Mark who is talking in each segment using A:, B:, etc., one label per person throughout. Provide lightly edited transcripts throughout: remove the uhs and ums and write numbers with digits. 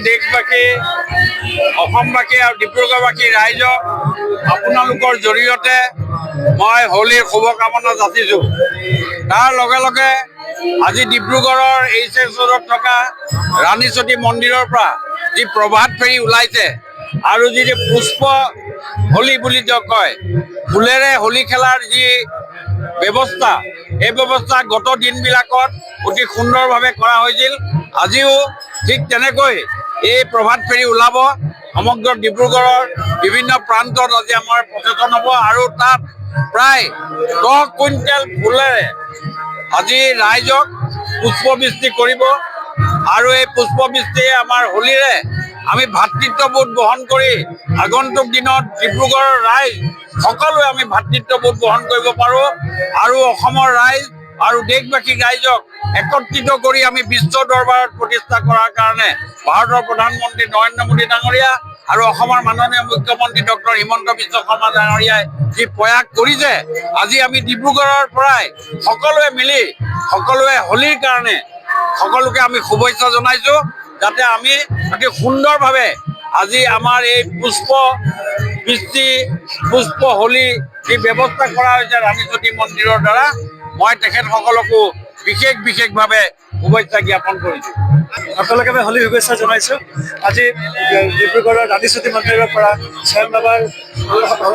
A: দেশবাসী, অসমবাসী আৰু ডিব্ৰুগড়বাসী ৰাইজক আপোনালোকৰ জৰিয়তে মই হোলীৰ শুভকামনা যাচিছোঁ। তাৰ লগে লগে আজি ডিব্ৰুগড়ৰ HS ৰোডত থকা ৰাণীচতী মন্দিৰৰ পৰা যি প্ৰভাত ফেৰী ওলাইছে আৰু যি পুষ্প হোলী বুলি কয়, ফুলেৰে হোলী খেলাৰ যি ব্যৱস্থা, এই ব্যৱস্থা গত দিনবিলাকত অতি সুন্দৰভাৱে কৰা হৈছিল। আজিও ঠিক তেনেকৈ এই প্ৰভাত ফেৰী ওলাব। সমগ্ৰ ডিব্ৰুগড়ৰ বিভিন্ন প্ৰান্তত আজি আমাৰ প্ৰচেচন হ'ব আৰু তাত প্ৰায় 10 কুইণ্টেল ফুলেৰে আজি ৰাইজক পুষ্পবৃষ্টি কৰিব আৰু এই পুষ্পবৃষ্টিয়ে আমাৰ হোলীৰে আমি ভাতৃত্ববোধ বহন কৰি আগন্তুক দিনত ডিব্ৰুগড়ৰ ৰাইজ সকলোৱে আমি ভাতৃত্ববোধ বহন কৰিব পাৰোঁ আৰু অসমৰ ৰাইজ আৰু দেশবাসীক ৰাইজক একত্ৰিত কৰি আমি বিশ্ব দৰবাৰত প্ৰতিষ্ঠা কৰাৰ কাৰণে ভাৰতৰ প্ৰধানমন্ত্ৰী নৰেন্দ্ৰ মোদী ডাঙৰীয়া আৰু অসমৰ মাননীয় মুখ্যমন্ত্ৰী ডক্টৰ হিমন্ত বিশ্ব শৰ্মা ডাঙৰীয়াই যি প্ৰয়াস কৰিছে, আজি আমি ডিব্ৰুগড়ৰ পৰাই সকলোৱে মিলি সকলোৱে হোলীৰ কাৰণে সকলোকে আমি শুভেচ্ছা জনাইছোঁ, যাতে আমি অতি সুন্দৰভাৱে আজি আমাৰ এই পুষ্প বৃষ্টি, পুষ্প হোলী যি ব্যৱস্থা কৰা হৈছে ৰাণীচতী মন্দিৰৰ দ্বাৰা, মই তেখেতসকলকো বিশেষভাৱে শুভেচ্ছা জ্ঞাপন কৰিছোঁ।
B: আপোনালোকে আমি হোলী শুভেচ্ছা জনাইছোঁ। আজি ডিব্ৰুগড়ৰ ৰাণীচতী মন্দিৰৰ পৰা স্বয়ং বাবাৰ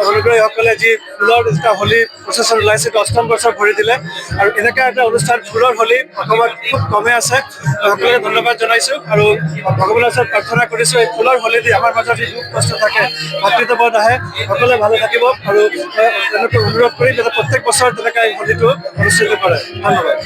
B: অনুগ্ৰহীসকলে যি ফুলৰ এটা হোলী প্ৰচেচন ওলাইছে, 8ম বছৰ ভৰি দিলে আৰু এনেকুৱা এটা অনুষ্ঠান ফুলৰ হোলী অসমত খুব কমে আছে। সকলোকে ধন্যবাদ জনাইছোঁ আৰু ভগৱানৰ ওচৰত প্ৰাৰ্থনা কৰিছোঁ এই ফুলৰ হোলী দি আমাৰ মাজত যি দুখ কষ্ট থাকে, ভাতৃত্ববোধ আহে, সকলোৱে ভালে থাকিব আৰু তেনেকৈ অনুৰোধ কৰি যাতে প্ৰত্যেক বছৰ তেনেকৈ এই হোলীটো অনুষ্ঠিত কৰে। ধন্যবাদ।